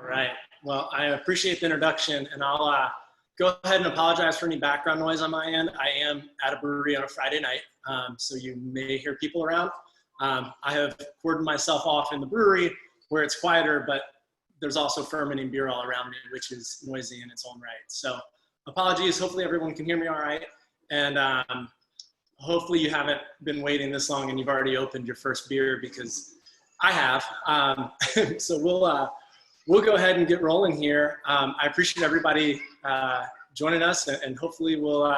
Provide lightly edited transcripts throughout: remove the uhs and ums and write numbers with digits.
right. Well, I appreciate the introduction, and I'll go ahead and apologize for any background noise on my end. I am at a brewery on a Friday night, so you may hear people around. I have cordoned myself off in the brewery where it's quieter, but there's also fermenting beer all around me, which is noisy in its own right. So apologies. Hopefully everyone can hear me all right. And hopefully you haven't been waiting this long and you've already opened your first beer, because I have. So we'll go ahead and get rolling here. I appreciate everybody joining us, and hopefully we'll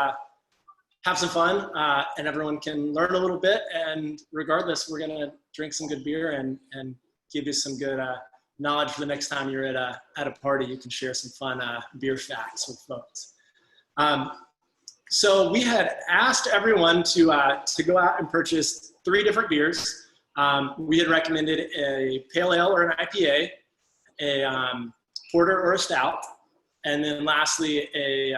have some fun and everyone can learn a little bit. And regardless, we're gonna drink some good beer and give you some good knowledge for the next time you're at a party. You can share some fun beer facts with folks. So we had asked everyone to go out and purchase 3 different beers. We had recommended a pale ale or an IPA, a porter or a stout, and then lastly a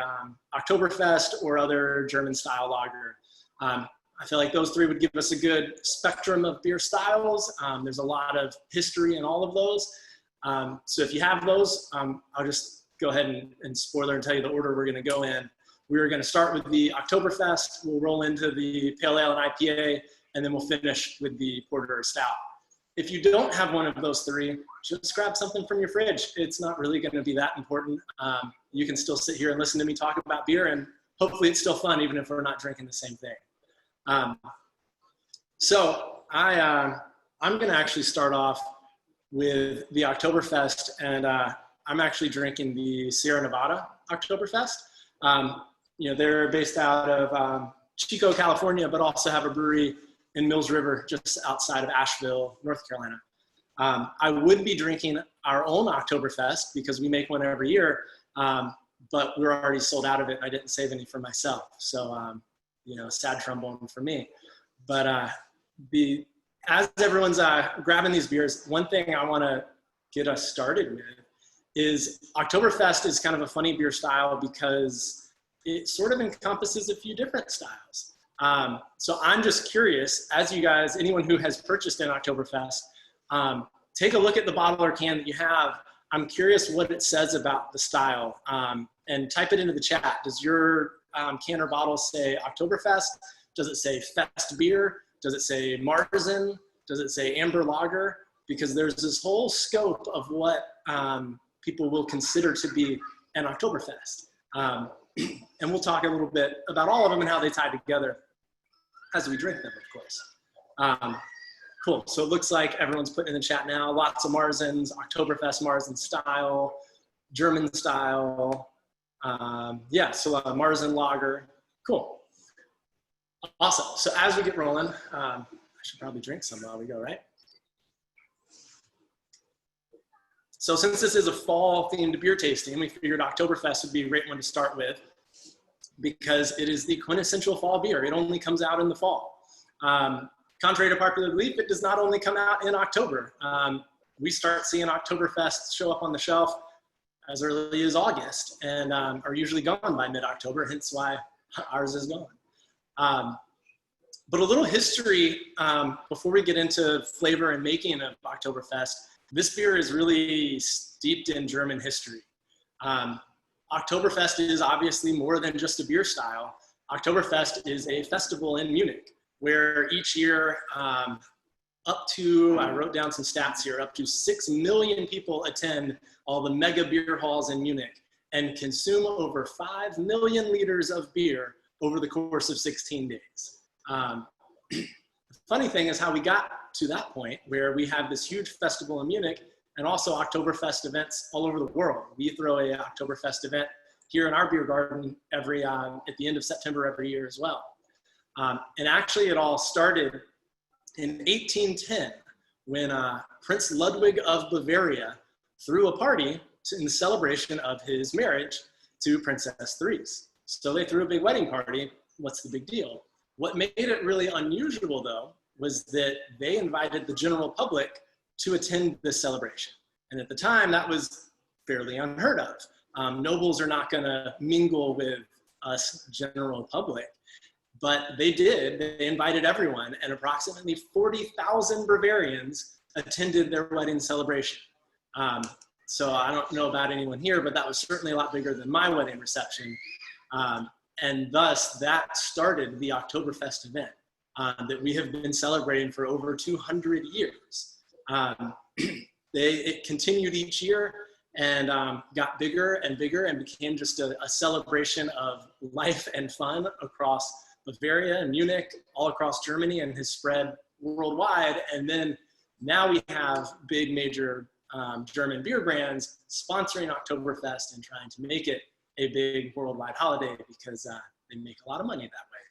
Oktoberfest or other German style lager. I feel like those 3 would give us a good spectrum of beer styles. There's a lot of history in all of those. So if you have those, I'll just go ahead and spoiler and tell you the order we're gonna go in. We're gonna start with the Oktoberfest, we'll roll into the pale ale and IPA, and then we'll finish with the porter or stout. If you don't have one of those 3, just grab something from your fridge. It's not really gonna be that important. You can still sit here and listen to me talk about beer, and hopefully it's still fun even if we're not drinking the same thing. So I'm gonna actually start off with the Oktoberfest, and I'm actually drinking the Sierra Nevada Oktoberfest. You know, they're based out of Chico, California, but also have a brewery in Mills River, just outside of Asheville, North Carolina. I would be drinking our own Oktoberfest because we make one every year, but we're already sold out of it. I didn't save any for myself. So, you know, sad trombone for me. But as everyone's grabbing these beers, one thing I wanna get us started with is Oktoberfest is kind of a funny beer style because it sort of encompasses a few different styles. So I'm just curious, as you guys, anyone who has purchased an Oktoberfest, take a look at the bottle or can that you have. I'm curious what it says about the style, and type it into the chat. Does your can or bottle say Oktoberfest? Does it say Fest beer? Does it say Marzen? Does it say Amber Lager? Because there's this whole scope of what people will consider to be an Oktoberfest. And we'll talk a little bit about all of them and how they tie together as we drink them, of course. Cool, so it looks like everyone's putting in the chat now. Lots of Marzens, Oktoberfest Marzen style, German style. Yeah, so Marzen Lager, cool. Awesome, so as we get rolling, I should probably drink some while we go, right? So since this is a fall themed beer tasting, we figured Oktoberfest would be a great one to start with because it is the quintessential fall beer. It only comes out in the fall. Contrary to popular belief, it does not only come out in October. We start seeing Oktoberfest show up on the shelf as early as August and are usually gone by mid-October, hence why ours is gone. But a little history before we get into flavor and making of Oktoberfest. This beer is really steeped in German history. Oktoberfest is obviously more than just a beer style. Oktoberfest is a festival in Munich where each year up to, I wrote down some stats here, up to 6 million people attend all the mega beer halls in Munich and consume over 5 million liters of beer over the course of 16 days. The funny thing is how we got to that point where we have this huge festival in Munich and also Oktoberfest events all over the world. We throw a Oktoberfest event here in our beer garden every, at the end of September every year as well. And actually it all started in 1810 when Prince Ludwig of Bavaria threw a party in celebration of his marriage to Princess Therese. So they threw a big wedding party. What's the big deal? What made it really unusual though was that they invited the general public to attend this celebration. And at the time, that was fairly unheard of. Nobles are not gonna mingle with us general public, but they did. They invited everyone, and approximately 40,000 Bavarians attended their wedding celebration. So I don't know about anyone here, but that was certainly a lot bigger than my wedding reception. And thus that started the Oktoberfest event that we have been celebrating for over 200 years. It continued each year and got bigger and bigger and became just a celebration of life and fun across Bavaria and Munich, all across Germany, and has spread worldwide. And then now we have big major German beer brands sponsoring Oktoberfest and trying to make it a big worldwide holiday because they make a lot of money that way.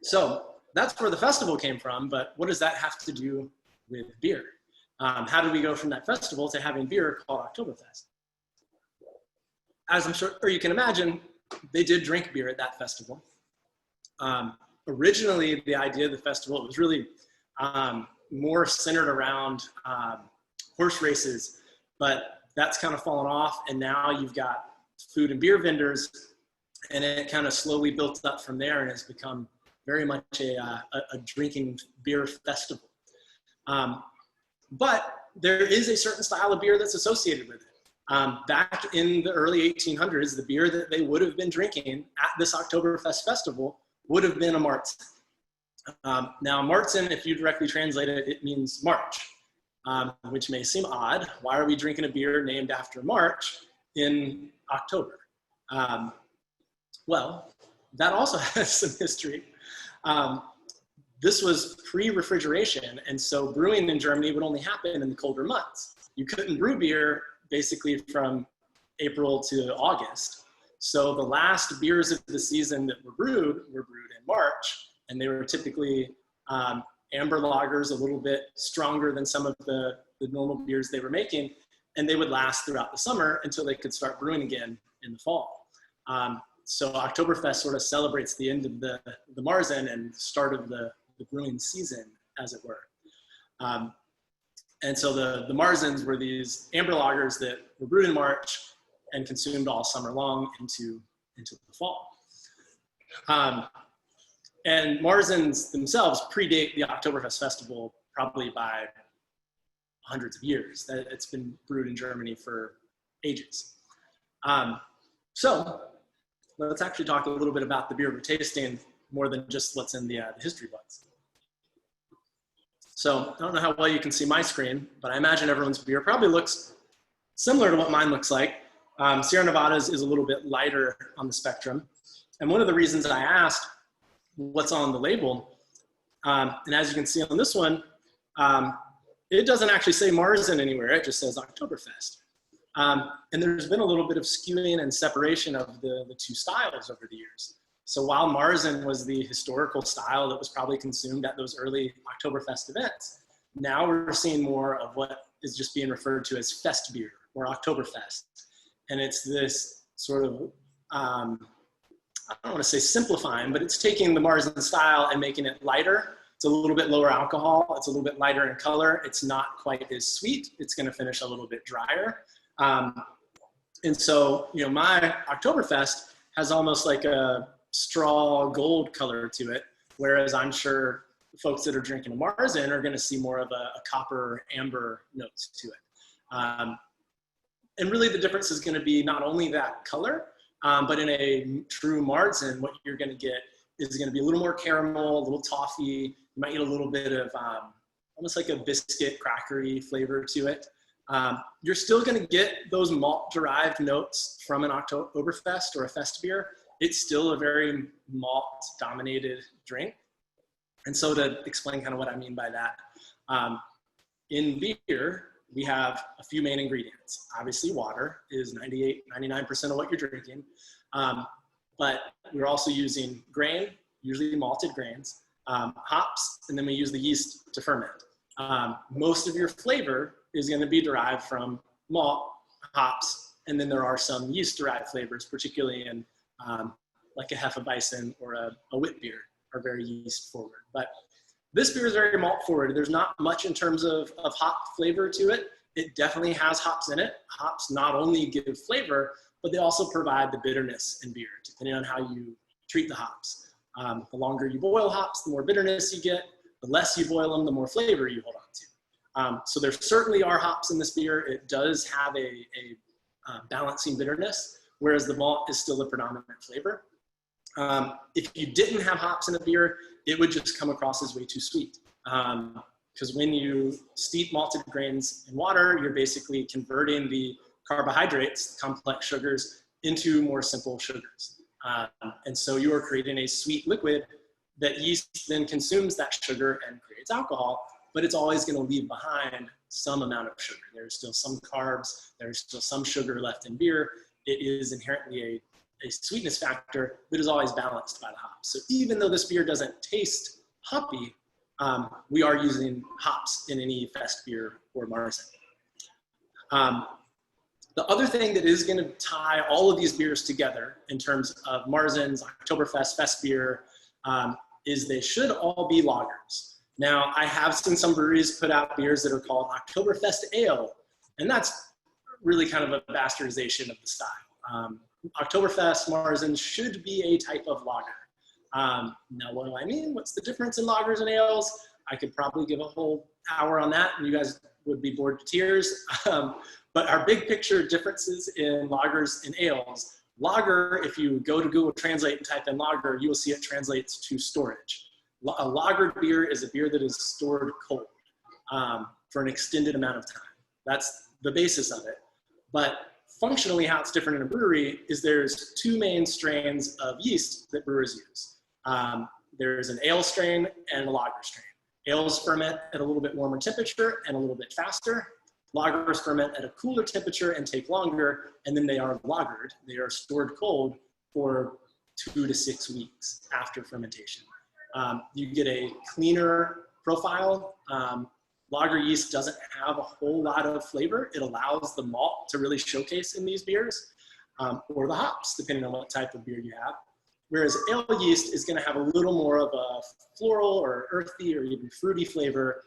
So that's where the festival came from, but what does that have to do with beer? How did we go from that festival to having beer called Oktoberfest? As I'm sure you can imagine, they did drink beer at that festival. Originally, the idea of the festival was really more centered around horse races, but that's kind of fallen off, and now you've got food and beer vendors, and it kind of slowly built up from there and has become very much a drinking beer festival. But there is a certain style of beer that's associated with it. Back in the early 1800s, the beer that they would have been drinking at this Oktoberfest festival would have been a Marzen. Now, Marzen, if you directly translate it, it means March, which may seem odd. Why are we drinking a beer named after March in October? Well, that also has some history. This was pre-refrigeration, and so brewing in Germany would only happen in the colder months. You couldn't brew beer basically from April to August. So the last beers of the season that were brewed in March, and they were typically amber lagers, a little bit stronger than some of the normal beers they were making, and they would last throughout the summer until they could start brewing again in the fall. So Oktoberfest sort of celebrates the end of the Marzen and start of the brewing season, as it were. And so the Marzens were these amber lagers that were brewed in March and consumed all summer long into the fall. And Marzens themselves predate the Oktoberfest festival probably by hundreds of years. It's been brewed in Germany for ages. So let's actually talk a little bit about the beer we're tasting more than just what's in the history books. So I don't know how well you can see my screen, but I imagine everyone's beer probably looks similar to what mine looks like. Sierra Nevada's is a little bit lighter on the spectrum. And one of the reasons I asked what's on the label, and as you can see on this one, it doesn't actually say Marzen anywhere, it just says Oktoberfest. And there's been a little bit of skewing and separation of the two styles over the years. So while Marzen was the historical style that was probably consumed at those early Oktoberfest events, now we're seeing more of what is just being referred to as fest beer or Oktoberfest. And it's this sort of, I don't want to say simplifying, but it's taking the Marzen style and making it lighter. It's a little bit lower alcohol. It's a little bit lighter in color. It's not quite as sweet. It's going to finish a little bit drier. And so, you know, my Oktoberfest has almost like a straw gold color to it, whereas I'm sure folks that are drinking a Marzen are going to see more of a copper amber notes to it. And really the difference is going to be not only that color, but in a true Marzen, what you're going to get is going to be a little more caramel, a little toffee. You might get a little bit of almost like a biscuit crackery flavor to it. You're still going to get those malt-derived notes from an Oktoberfest or a fest beer. It's still a very malt-dominated drink. And so to explain kind of what I mean by that, in beer, we have a few main ingredients. Obviously, water is 99% of what you're drinking. But we're also using grain, usually malted grains, hops, and then we use the yeast to ferment. Most of your flavor is going to be derived from malt, hops, and then there are some yeast-derived flavors, particularly in like a Hefeweizen or a wit beer are very yeast-forward. But this beer is very malt-forward. There's not much in terms of hop flavor to it. It definitely has hops in it. Hops not only give flavor, but they also provide the bitterness in beer, depending on how you treat the hops. The longer you boil hops, the more bitterness you get. The less you boil them, the more flavor you hold on to. So there certainly are hops in this beer. It does have a balancing bitterness, whereas the malt is still the predominant flavor. If you didn't have hops in a beer, it would just come across as way too sweet. Because when you steep malted grains in water, you're basically converting the carbohydrates, the complex sugars, into more simple sugars. And so you are creating a sweet liquid that yeast then consumes that sugar and creates alcohol, but it's always going to leave behind some amount of sugar. There's still some carbs, there's still some sugar left in beer. It is inherently a sweetness factor that is always balanced by the hops. So even though this beer doesn't taste hoppy, we are using hops in any fest beer or Marzen. The other thing that is going to tie all of these beers together in terms of Marzens, Oktoberfest, fest beer, is they should all be lagers. Now, I have seen some breweries put out beers that are called Oktoberfest Ale, and that's really kind of a bastardization of the style. Oktoberfest Marzen should be a type of lager. Now, what do I mean? What's the difference in lagers and ales? I could probably give a whole hour on that, and you guys would be bored to tears. But our big picture differences in lagers and ales. Lager, if you go to Google Translate and type in lager, you will see it translates to storage. A lagered beer is a beer that is stored cold for an extended amount of time. That's the basis of it. But functionally, how it's different in a brewery is there's two main strains of yeast that brewers use. There's an ale strain and a lager strain. Ales ferment at a little bit warmer temperature and a little bit faster. Lagers ferment at a cooler temperature and take longer, and then they are lagered. They are stored cold for 2 to 6 weeks after fermentation. You get a cleaner profile. Lager yeast doesn't have a whole lot of flavor. It allows the malt to really showcase in these beers, or the hops, depending on what type of beer you have. Whereas ale yeast is gonna have a little more of a floral or earthy or even fruity flavor,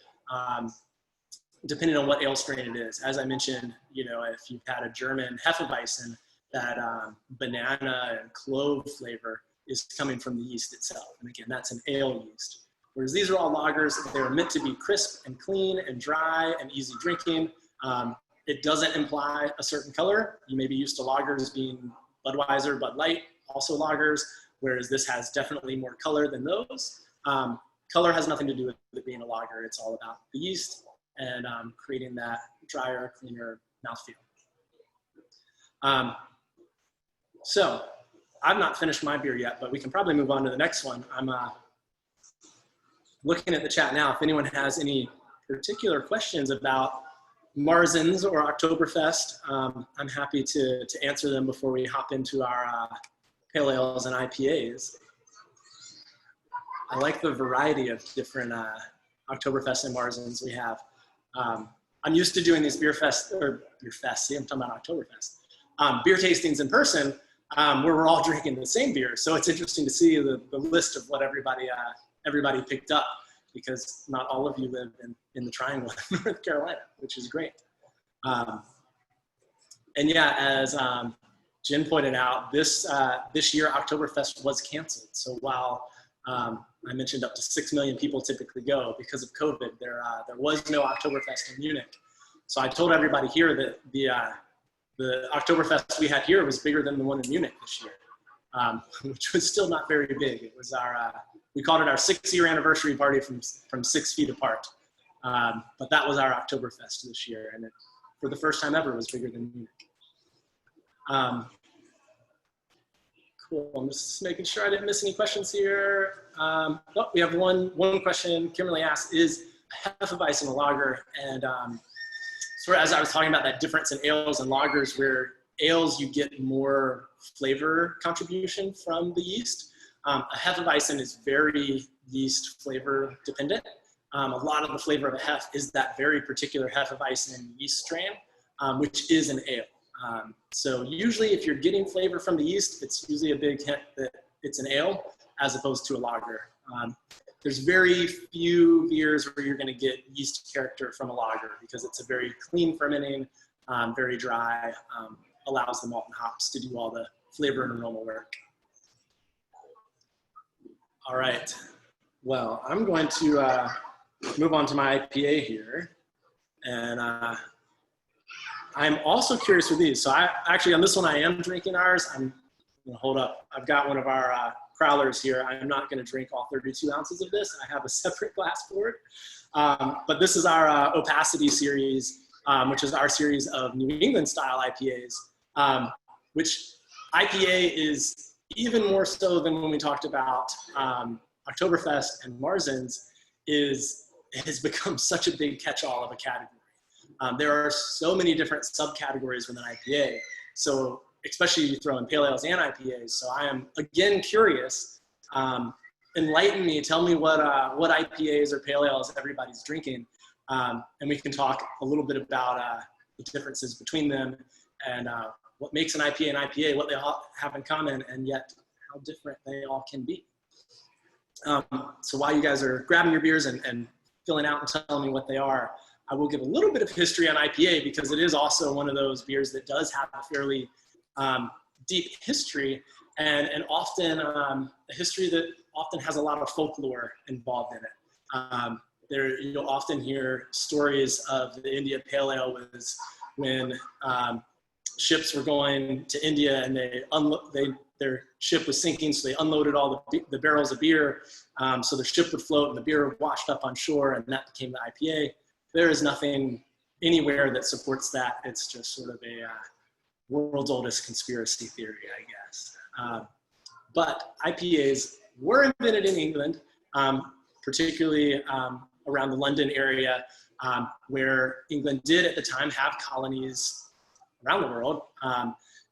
depending on what ale strain it is. As I mentioned, you know, if you've had a German Hefeweizen, that banana and clove flavor is coming from the yeast itself. And again, that's an ale yeast. Whereas these are all lagers, they're meant to be crisp and clean and dry and easy drinking. It doesn't imply a certain color. You may be used to lagers being Budweiser, Bud Light, also lagers, whereas this has definitely more color than those. Color has nothing to do with it being a lager. It's all about the yeast and creating that drier, cleaner mouthfeel. So I've not finished my beer yet, but we can probably move on to the next one. I'm looking at the chat now. If anyone has any particular questions about Marzens or Oktoberfest, I'm happy to answer them before we hop into our pale ales and IPAs. I like the variety of different Oktoberfest and Marzens we have. I'm used to doing these see, I'm talking about Oktoberfest. Beer tastings in person, where we're all drinking the same beer. So it's interesting to see the list of what everybody picked up, because not all of you live in the Triangle in North Carolina, which is great. And yeah, as Jen pointed out, this year Oktoberfest was canceled. So while I mentioned up to 6 million people typically go, because of COVID, there was no Oktoberfest in Munich. So I told everybody here that the Oktoberfest we had here was bigger than the one in Munich this year, which was still not very big. It was we called it our 6-year anniversary party from 6 feet apart. But that was our Oktoberfest this year, and it, for the first time ever, was bigger than Munich. Cool, I'm just making sure I didn't miss any questions here. Oh, we have one question. Kimberly asked, is Hefeweizen a lager? And so as I was talking about that difference in ales and lagers, where ales you get more flavor contribution from the yeast. A Hefeweizen is very yeast flavor dependent. A lot of the flavor of a Hef is that very particular Hefeweizen yeast strain, which is an ale. So usually if you're getting flavor from the yeast, it's usually a big hint that it's an ale as opposed to a lager. There's very few beers where you're gonna get yeast character from a lager, because it's a very clean fermenting, very dry, allows the malt and hops to do all the flavor and aroma work. All right, well, I'm going to move on to my IPA here. And I'm also curious with these. So I actually, on this one, I am drinking ours. I'm gonna hold up. I've got one of our crowlers here. I'm not gonna drink all 32 ounces of this. I have a separate glass for it. But this is our Opacity series, which is our series of New England style IPAs, which IPA is even more so than when we talked about Oktoberfest and Marzens, has become such a big catch-all of a category. There are so many different subcategories within IPA. So especially you throw in pale ales and IPAs. So I am again curious. Enlighten me. Tell me what IPAs or pale ales everybody's drinking, and we can talk a little bit about the differences between them and what makes an IPA an IPA, what they all have in common, and yet how different they all can be. So while you guys are grabbing your beers and filling out and telling me what they are, I will give a little bit of history on IPA because it is also one of those beers that does have a fairly deep history and often a history that often has a lot of folklore involved in it. You'll often hear stories of the India Pale Ale was when ships were going to India and their ship was sinking, so they unloaded all the barrels of beer, so the ship would float and the beer washed up on shore, and that became the IPA. There is nothing anywhere that supports that. It's just sort of a world's oldest conspiracy theory, I guess. But IPAs were invented in England, particularly around the London area, where England did at the time have colonies around the world,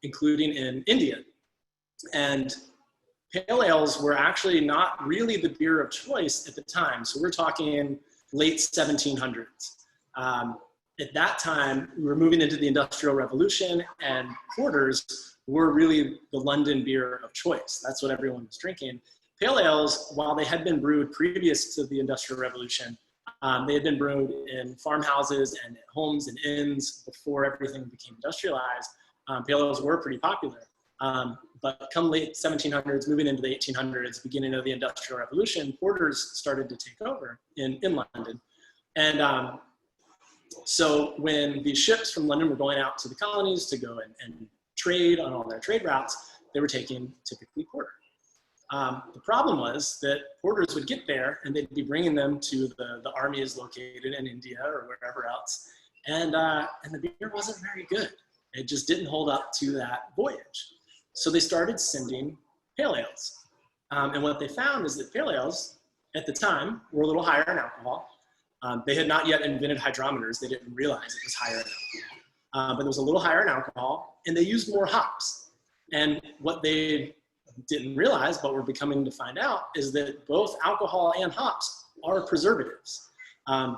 including in India. And pale ales were actually not really the beer of choice at the time. So we're talking late 1700s. At that time, we were moving into the Industrial Revolution, and porters were really the London beer of choice. That's what everyone was drinking. Pale ales, while they had been brewed previous to the Industrial Revolution, they had been brewed in farmhouses and at homes and inns before everything became industrialized. Pale ales were pretty popular. But come late 1700s, moving into the 1800s, beginning of the Industrial Revolution, porters started to take over in London. And so when these ships from London were going out to the colonies to go and trade on all their trade routes, they were taking typically porter. The problem was that porters would get there and they'd be bringing them to the armies located in India or wherever else. And the beer wasn't very good. It just didn't hold up to that voyage. So they started sending pale ales. And what they found is that pale ales at the time were a little higher in alcohol. They had not yet invented hydrometers. They didn't realize it was higher in alcohol. But it was a little higher in alcohol, and they used more hops. And what they didn't realize, but we're becoming to find out, is that both alcohol and hops are preservatives.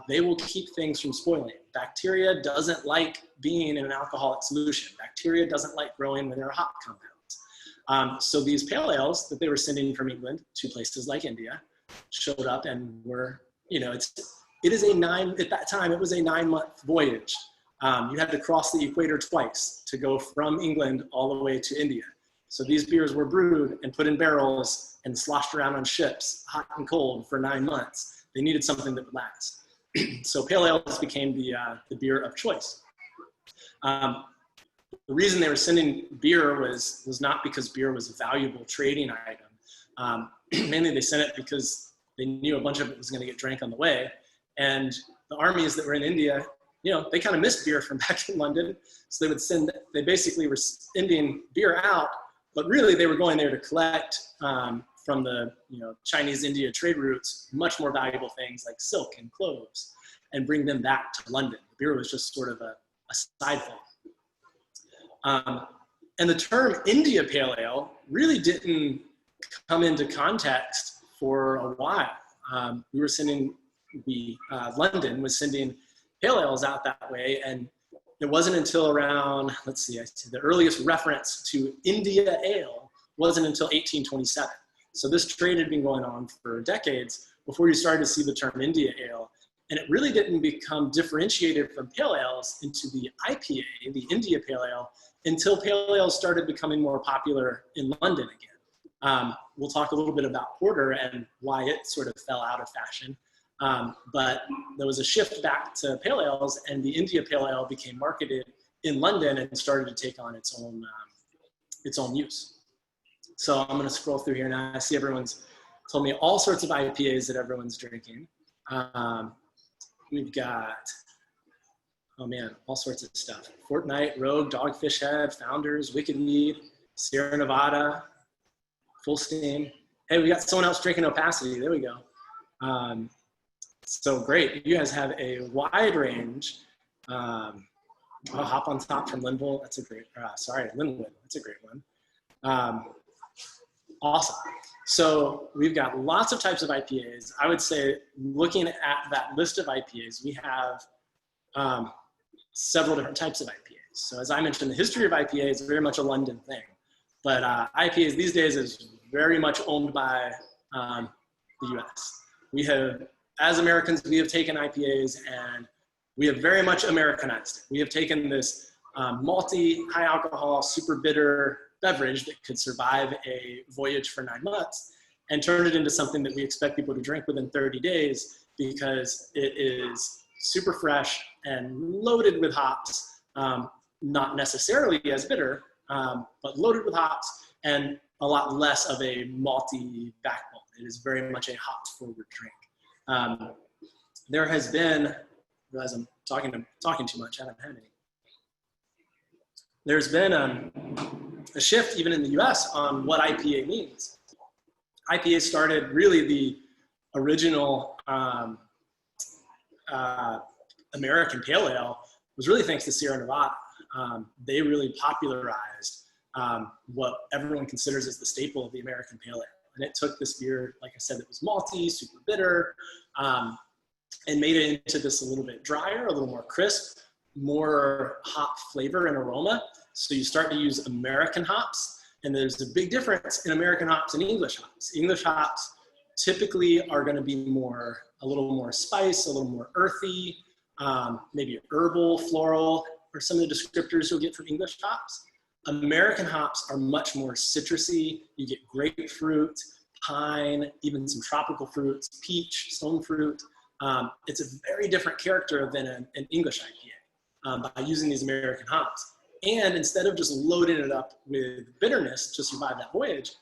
They will keep things from spoiling. Bacteria doesn't like being in an alcoholic solution. Bacteria doesn't like growing when there are hop compounds. So these pale ales that they were sending from England to places like India showed up and were, at that time, it was a 9-month voyage. You had to cross the equator twice to go from England all the way to India. So these beers were brewed and put in barrels and sloshed around on ships, hot and cold, for 9 months. They needed something that would last. So pale ales became the beer of choice. The reason they were sending beer was not because beer was a valuable trading item. Mainly they sent it because they knew a bunch of it was going to get drank on the way. And the armies that were in India, they kind of missed beer from back in London. So they basically were sending beer out, but really they were going there to collect from the Chinese India trade routes much more valuable things like silk and cloves and bring them back to London. The beer was just sort of a side thing. And the term India Pale Ale really didn't come into context for a while. London was sending pale ales out that way, and it wasn't until around, the earliest reference to India Ale wasn't until 1827. So this trade had been going on for decades before you started to see the term India Ale. And it really didn't become differentiated from pale ales into the IPA, the India Pale Ale, until pale ales started becoming more popular in London again. We'll talk a little bit about porter and why it sort of fell out of fashion. But there was a shift back to pale ales, and the India Pale Ale became marketed in London and started to take on its own use. So I'm going to scroll through here now. I see everyone's told me all sorts of IPAs that everyone's drinking. We've got, oh man, all sorts of stuff. Fortnite, Rogue, Dogfish Head, Founders, Wicked Weed, Sierra Nevada, Full Steam. Hey, we got someone else drinking Opacity. There we go. So great. You guys have a wide range. Hop on Top from Linville. That's a great, Linwood. That's a great one. Awesome. So we've got lots of types of IPAs. I would say, looking at that list of IPAs, we have several different types of IPAs. So as I mentioned, the history of IPA is very much a London thing. But IPAs these days is very much owned by the US. We have, as Americans, we have taken IPAs and we have very much Americanized it. We have taken this malty, high alcohol, super bitter beverage that could survive a voyage for 9 months and turned it into something that we expect people to drink within 30 days because it is super fresh and loaded with hops, not necessarily as bitter, but loaded with hops and a lot less of a malty backbone. It is very much a hop-forward drink. There has been, realize I'm talking too much, I haven't had any. There's been a shift even in the US on what IPA means. IPA started really the original American Pale Ale was really thanks to Sierra Nevada. They really popularized what everyone considers as the staple of the American Pale Ale. And it took this beer, like I said, that was malty, super bitter, and made it into this a little bit drier, a little more crisp, more hop flavor and aroma. So you start to use American hops, and there's a big difference in American hops and English hops. English hops typically are going to be a little more spice, a little more earthy, maybe herbal, floral, or some of the descriptors you'll get from English hops. American hops are much more citrusy. You get grapefruit, pine, even some tropical fruits, peach, stone fruit. It's a very different character than an English IPA by using these American hops. And instead of just loading it up with bitterness to survive that voyage,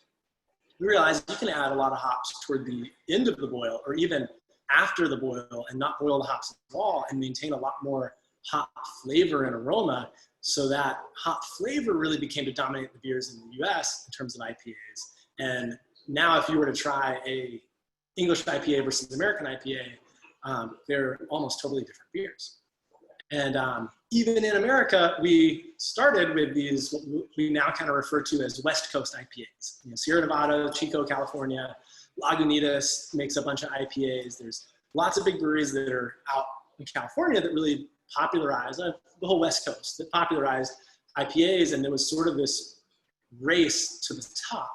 we realized you can add a lot of hops toward the end of the boil or even after the boil and not boil the hops at all and maintain a lot more hop flavor and aroma. So that hop flavor really became to dominate the beers in the US in terms of IPAs. And now if you were to try a English IPA versus American IPA, they're almost totally different beers. And even in America, we started with these, what we now kind of refer to as West Coast IPAs. You know, Sierra Nevada, Chico, California, Lagunitas makes a bunch of IPAs. There's lots of big breweries that are out in California that really popularized, the whole West Coast, that popularized IPAs. And there was sort of this race to the top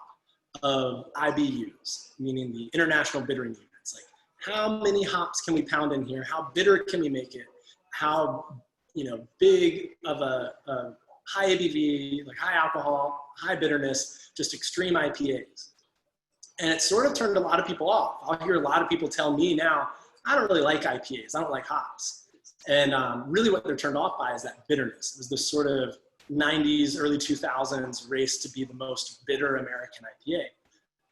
of IBUs, meaning the International Bittering Units. Like, how many hops can we pound in here? How bitter can we make it? How, big of a high ABV, like high alcohol, high bitterness, just extreme IPAs. And it sort of turned a lot of people off. I'll hear a lot of people tell me now, I don't really like IPAs. I don't like hops. And really what they're turned off by is that bitterness. It was this sort of 90s, early 2000s race to be the most bitter American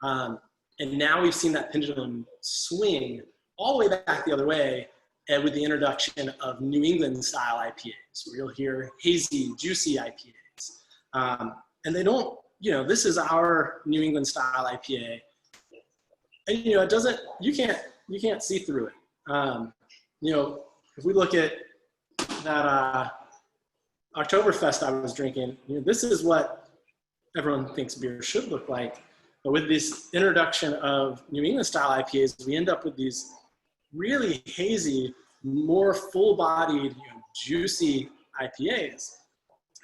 IPA. And now we've seen that pendulum swing all the way back the other way with the introduction of New England style IPAs, where you'll hear hazy, juicy IPAs. And they don't, this is our New England style IPA. And, it doesn't, you can't see through it. If we look at that Oktoberfest I was drinking, this is what everyone thinks beer should look like. But with this introduction of New England style IPAs, we end up with these really hazy, more full-bodied, juicy IPAs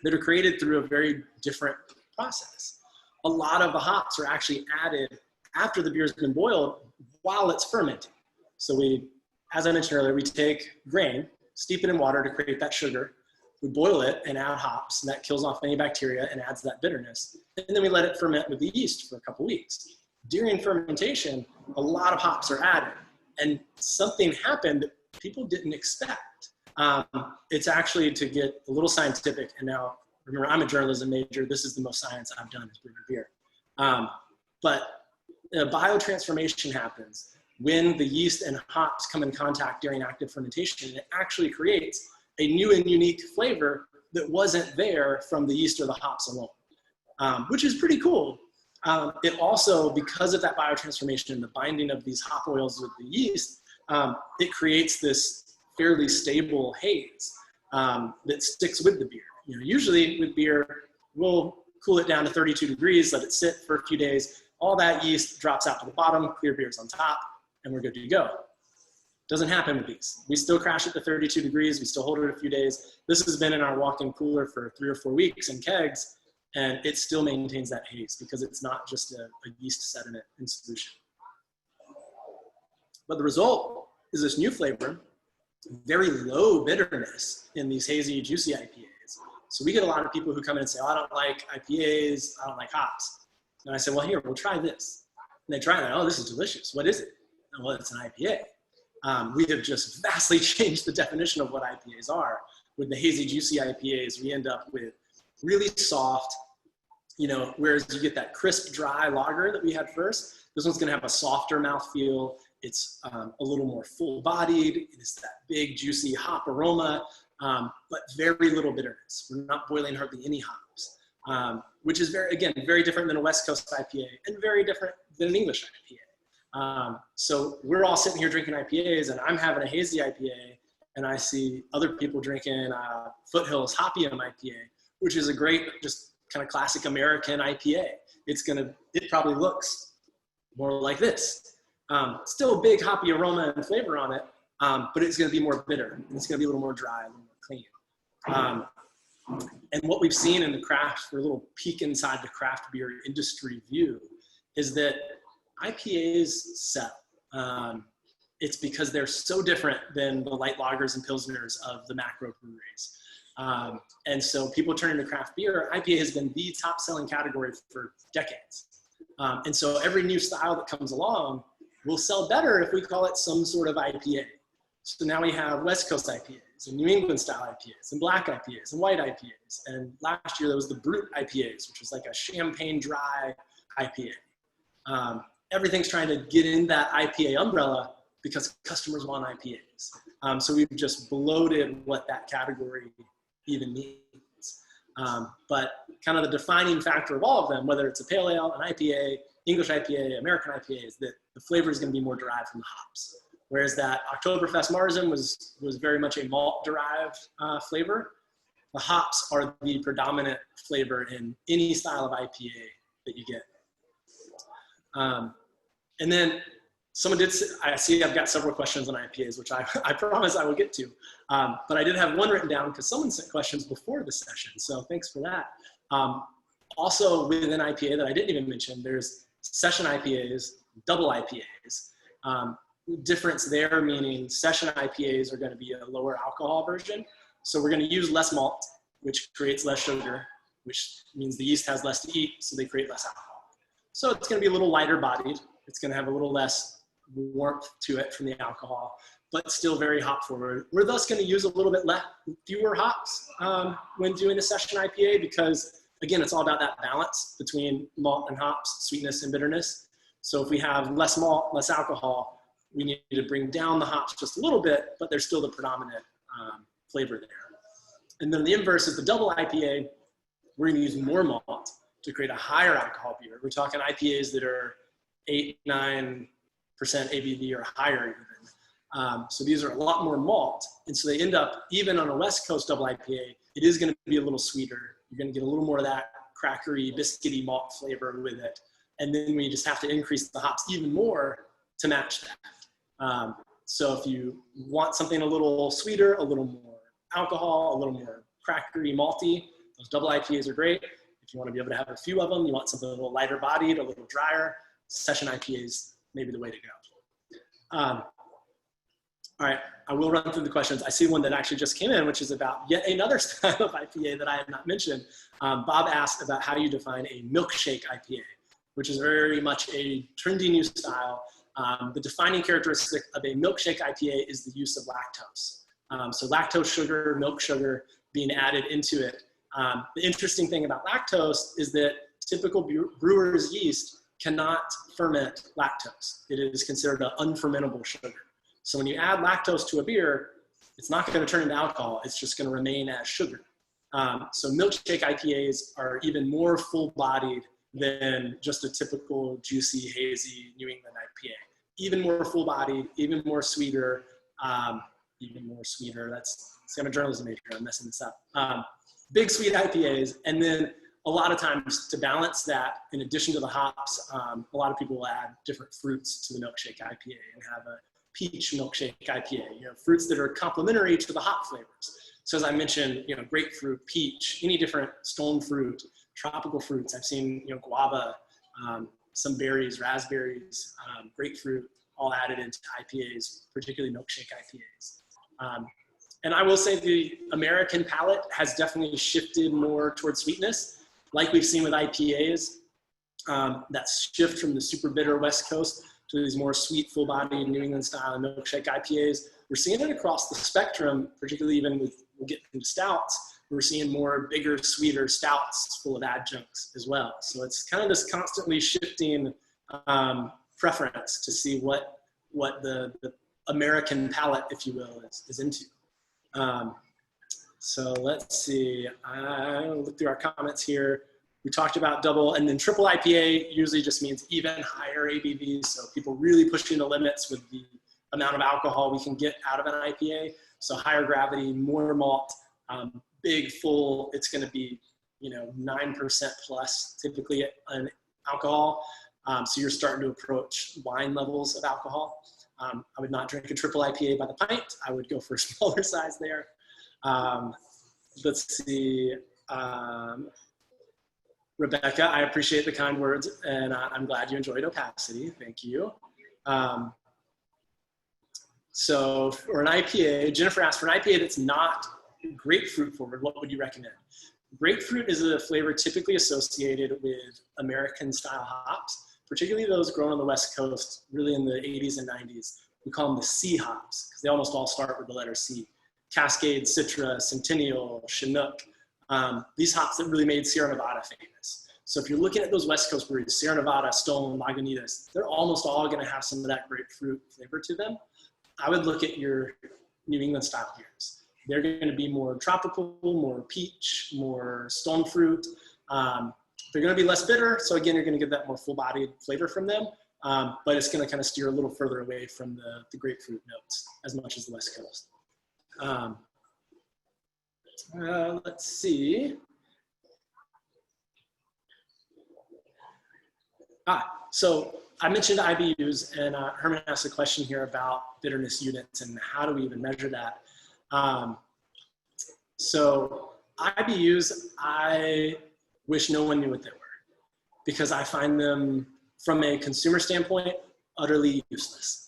that are created through a very different process. A lot of the hops are actually added after the beer's been boiled while it's fermenting. So we, as I mentioned earlier, we take grain, steep it in water to create that sugar. We boil it and add hops, and that kills off any bacteria and adds that bitterness. And then we let it ferment with the yeast for a couple weeks. During fermentation, a lot of hops are added. And something happened that people didn't expect. It's actually, to get a little scientific, and now remember, I'm a journalism major. This is the most science I've done is brewing beer. But a biotransformation happens when the yeast and hops come in contact during active fermentation, and it actually creates a new and unique flavor that wasn't there from the yeast or the hops alone, which is pretty cool. It also, because of that biotransformation and the binding of these hop oils with the yeast, it creates this fairly stable haze that sticks with the beer. You know, usually with beer, we'll cool it down to 32 degrees, let it sit for a few days. All that yeast drops out to the bottom, clear beer's on top, and we're good to go. Doesn't happen with these. We still crash it to 32 degrees. We still hold it a few days. This has been in our walk-in cooler for 3 or 4 weeks in kegs, and it still maintains that haze because it's not just a yeast sediment in solution. But the result is this new flavor, very low bitterness in these hazy, juicy IPAs. So we get a lot of people who come in and say, oh, I don't like IPAs, I don't like hops. And I say, well, here, we'll try this. And they try that, oh, this is delicious. What is it? Oh, well, it's an IPA. We have just vastly changed the definition of what IPAs are. With the hazy, juicy IPAs, we end up with really soft, you know, whereas you get that crisp, dry lager that we had first, this one's gonna have a softer mouthfeel. It's a little more full-bodied. It's that big, juicy hop aroma, but very little bitterness. We're not boiling hardly any hops, which is very different than a West Coast IPA and very different than an English IPA. So we're all sitting here drinking IPAs, and I'm having a hazy IPA, and I see other people drinking Foothills Hopium IPA, which is a great, just kind of classic American IPA. It probably looks more like this. Still a big hoppy aroma and flavor on it, but it's going to be more bitter. And it's going to be a little more dry, a little more clean. And what we've seen in the craft, for a little peek inside the craft beer industry view, is that IPAs sell. It's because they're so different than the light lagers and pilsners of the macro breweries. And so people turn into craft beer. IPA has been the top selling category for decades. And so every new style that comes along will sell better if we call it some sort of IPA. So now we have West Coast IPAs and New England style IPAs and black IPAs and white IPAs. And last year there was the Brute IPAs, which was like a champagne dry IPA. Everything's trying to get in that IPA umbrella because customers want IPAs. So we've just bloated what that category even means. But kind of the defining factor of all of them, whether it's a pale ale, an IPA, English IPA, American IPA, is that the flavor is going to be more derived from the hops. Whereas that Oktoberfest Marzen was very much a malt-derived flavor. The hops are the predominant flavor in any style of IPA that you get. And then someone did say, I see I've got several questions on IPAs, which I promise I will get to. But I did have one written down because someone sent questions before the session. So thanks for that. Also within IPA that I didn't even mention, there's session IPAs, double IPAs. Difference there meaning session IPAs are going to be a lower alcohol version. So we're going to use less malt, which creates less sugar, which means the yeast has less to eat, so they create less alcohol. So it's going to be a little lighter bodied. It's going to have a little less warmth to it from the alcohol, but still very hop forward. We're thus going to use a little bit fewer hops when doing a session IPA because, again, it's all about that balance between malt and hops, sweetness and bitterness. So if we have less malt, less alcohol, we need to bring down the hops just a little bit, but there's still the predominant flavor there. And then the inverse is the double IPA. We're going to use more malt to create a higher alcohol beer. We're talking IPAs that are 8-9% ABV or higher even. So these are a lot more malt. And so they end up, even on a West Coast double IPA, it is going to be a little sweeter. You're going to get a little more of that crackery, biscuity malt flavor with it. And then we just have to increase the hops even more to match that. So if you want something a little sweeter, a little more alcohol, a little more crackery, malty, those double IPAs are great. If you want to be able to have a few of them, you want something a little lighter bodied, a little drier, session IPAs may be the way to go. All right, I will run through the questions. I see one that actually just came in, which is about yet another style of IPA that I have not mentioned. Bob asked about how do you define a milkshake IPA, which is very much a trendy new style. The defining characteristic of a milkshake IPA is the use of lactose. So lactose sugar, milk sugar being added into it. The interesting thing about lactose is that typical brewer's yeast cannot ferment lactose. It is considered an unfermentable sugar. So when you add lactose to a beer, it's not going to turn into alcohol. It's just going to remain as sugar. So milkshake IPAs are even more full-bodied than just a typical juicy, hazy New England IPA. Even more full-bodied, even more sweeter, That's, see, I'm a journalism major, I'm messing this up. Big sweet IPAs, and then a lot of times to balance that, in addition to the hops, a lot of people will add different fruits to the milkshake IPA and have a peach milkshake IPA, fruits that are complementary to the hop flavors. So as I mentioned, grapefruit, peach, any different stone fruit, tropical fruits. I've seen, guava, some berries, raspberries, grapefruit, all added into IPAs, particularly milkshake IPAs. And I will say the American palate has definitely shifted more towards sweetness, like we've seen with IPAs. That shift from the super bitter West Coast to these more sweet, full-bodied New England style milkshake IPAs. We're seeing it across the spectrum, particularly even with, we'll get into stouts. We're seeing more bigger, sweeter stouts full of adjuncts as well. So it's kind of this constantly shifting preference to see what the American palate, if you will, is into. So let's see, I'll look through our comments here. We talked about double, and then triple IPA usually just means even higher ABV. So people really pushing the limits with the amount of alcohol we can get out of an IPA. So higher gravity, more malt, big, full, it's going to be, 9% plus typically an alcohol. So you're starting to approach wine levels of alcohol. I would not drink a triple IPA by the pint. I would go for a smaller size there. Let's see. Rebecca, I appreciate the kind words, and I'm glad you enjoyed Opacity. Thank you. So for an IPA, Jennifer asked, for an IPA that's not grapefruit forward, what would you recommend? Grapefruit is a flavor typically associated with American style hops, particularly those grown on the West Coast, really in the 80s and 90s. We call them the C hops, because they almost all start with the letter C. Cascade, Citra, Centennial, Chinook. These hops that really made Sierra Nevada famous. So if you're looking at those West Coast breweries, Sierra Nevada, Stone, Lagunitas, they're almost all gonna have some of that grapefruit flavor to them. I would look at your New England style beers. They're gonna be more tropical, more peach, more stone fruit. They're gonna be less bitter, so again, you're gonna get that more full-bodied flavor from them, but it's gonna kind of steer a little further away from the grapefruit notes as much as the West Coast. Let's see. So I mentioned IBUs, and Herman asked a question here about bitterness units and how do we even measure that. So IBUs, I wish no one knew what they were, because I find them, from a consumer standpoint, utterly useless,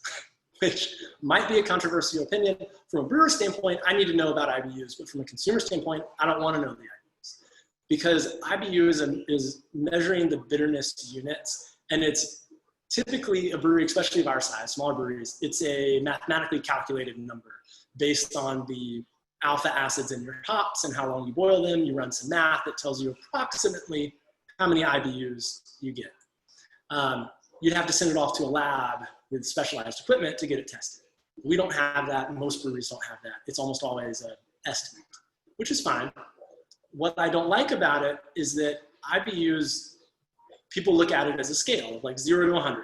which might be a controversial opinion. From a brewer standpoint, I need to know about IBUs, but from a consumer standpoint, I don't want to know the IBUs, because IBU is measuring the bitterness units, and it's typically a brewery, especially of our size, smaller breweries, it's a mathematically calculated number based on the alpha acids in your hops and how long you boil them. You run some math that tells you approximately how many IBUs you get. You'd have to send it off to a lab with specialized equipment to get it tested. We don't have that. Most breweries don't have that. It's almost always an estimate, which is fine. What I don't like about it is that IBUs, people look at it as a scale of like 0 to 100.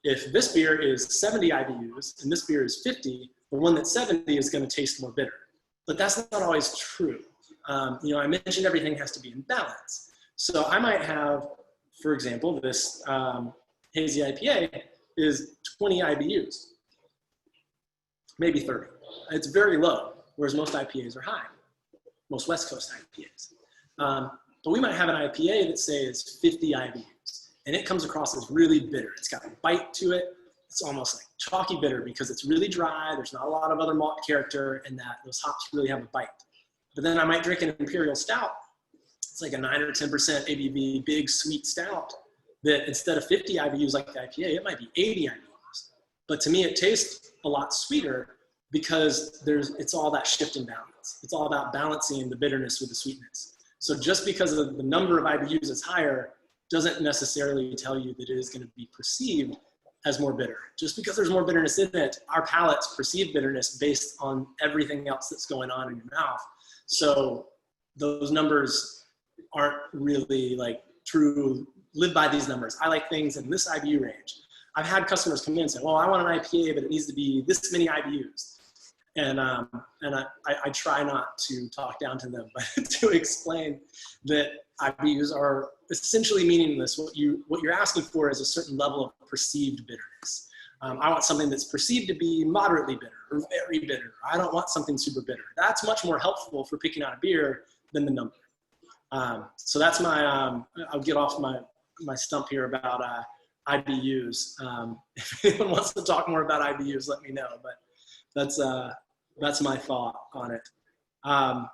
If this beer is 70 IBUs and this beer is 50, the one that's 70 is going to taste more bitter. But that's not always true. I mentioned everything has to be in balance. So I might have, for example, this hazy IPA is 20 IBUs, maybe 30. It's very low, whereas most IPAs are high, most West Coast IPAs. But we might have an IPA that says 50 IBUs, and it comes across as really bitter. It's got a bite to it. It's almost like chalky bitter because it's really dry. There's not a lot of other malt character, and that those hops really have a bite. But then I might drink an Imperial Stout. It's like a 9 or 10% ABV, big sweet stout that instead of 50 IBUs like the IPA, it might be 80 IBUs. But to me, it tastes a lot sweeter because it's all that shift in balance. It's all about balancing the bitterness with the sweetness. So just because of the number of IBUs is higher doesn't necessarily tell you that it is going to be perceived as more bitter. Just because there's more bitterness in it, our palates perceive bitterness based on everything else that's going on in your mouth. So those numbers aren't really like true, live by these numbers. I like things in this IBU range. I've had customers come in and say, well, I want an IPA, but it needs to be this many IBUs. And I try not to talk down to them, but to explain that IBUs are essentially meaningless. What you're asking for is a certain level of perceived bitterness. I want something that's perceived to be moderately bitter or very bitter. I don't want something super bitter. That's much more helpful for picking out a beer than the number. So that's my, I'll get off my stump here about IBUs. If anyone wants to talk more about IBUs, let me know, but that's my thought on it. All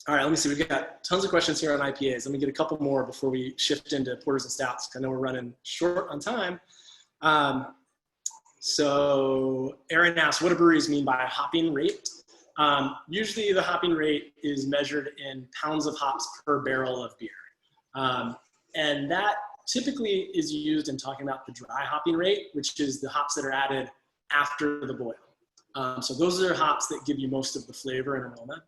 right, let me see. We've got tons of questions here on IPAs. Let me get a couple more before we shift into porters and stouts. I know we're running short on time. So Aaron asks, what do breweries mean by hopping rate? Usually the hopping rate is measured in pounds of hops per barrel of beer. And that typically is used in talking about the dry hopping rate, which is the hops that are added after the boil. So those are hops that give you most of the flavor and aroma.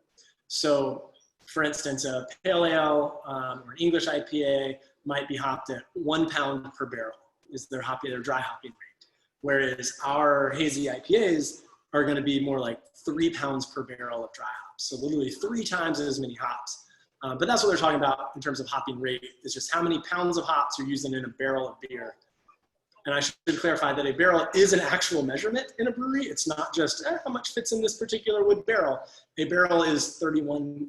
So for instance, a pale ale or an English IPA might be hopped at 1 pound per barrel is their dry hopping rate. Whereas our hazy IPAs are going to be more like 3 pounds per barrel of dry hops. So literally 3 times as many hops. But that's what they're talking about in terms of hopping rate. It's just how many pounds of hops you're using in a barrel of beer. And I should clarify that a barrel is an actual measurement in a brewery. It's not just how much fits in this particular wood barrel. A barrel is 31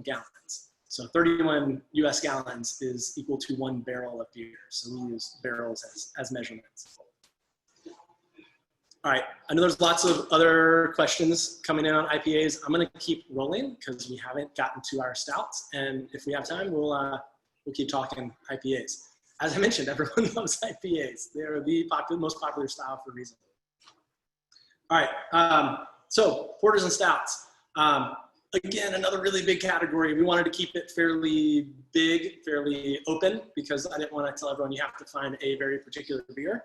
gallons. So 31 US gallons is equal to 1 barrel of beer. So we use barrels as measurements. All right, I know there's lots of other questions coming in on IPAs. I'm gonna keep rolling because we haven't gotten to our stouts. And if we have time, we'll keep talking IPAs. As I mentioned, everyone loves IPAs. They're the most popular style for a reason. All right, so porters and stouts. Again, another really big category. We wanted to keep it fairly big, fairly open, because I didn't want to tell everyone you have to find a very particular beer.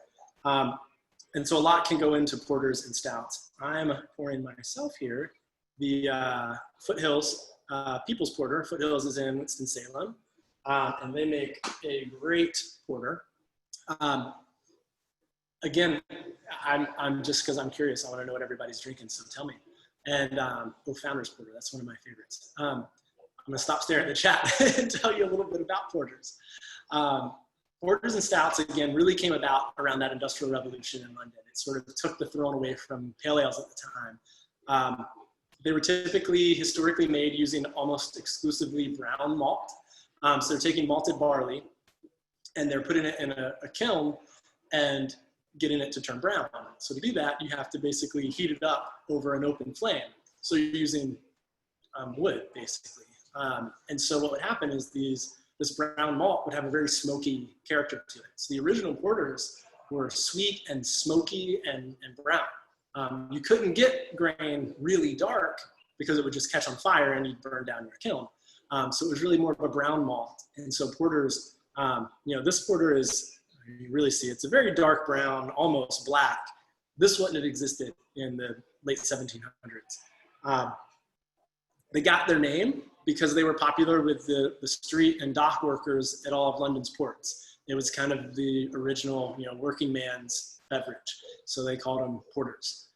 And so a lot can go into porters and stouts. I'm pouring myself here the Foothills People's Porter. Foothills is in Winston-Salem. And they make a great porter. Again, I'm just because I'm curious, I want to know what everybody's drinking, so tell me. And Founder's Porter, that's one of my favorites. I'm gonna stop staring at the chat and tell you a little bit about porters. Porters and stouts, again, really came about around that Industrial Revolution in London. It sort of took the throne away from pale ales at the time. They were typically, historically made using almost exclusively brown malt. So they're taking malted barley and they're putting it in a kiln and getting it to turn brown. So to do that, you have to basically heat it up over an open flame. So you're using wood, basically. And so what would happen is this brown malt would have a very smoky character to it. So the original porters were sweet and smoky and brown. You couldn't get grain really dark because it would just catch on fire and you'd burn down your kiln. So it was really more of a brown malt. And so porters, this porter is, you really see, it's a very dark brown, almost black. This wouldn't have existed in the late 1700s. They got their name because they were popular with the street and dock workers at all of London's ports. It was kind of the original, working man's beverage. So they called them porters.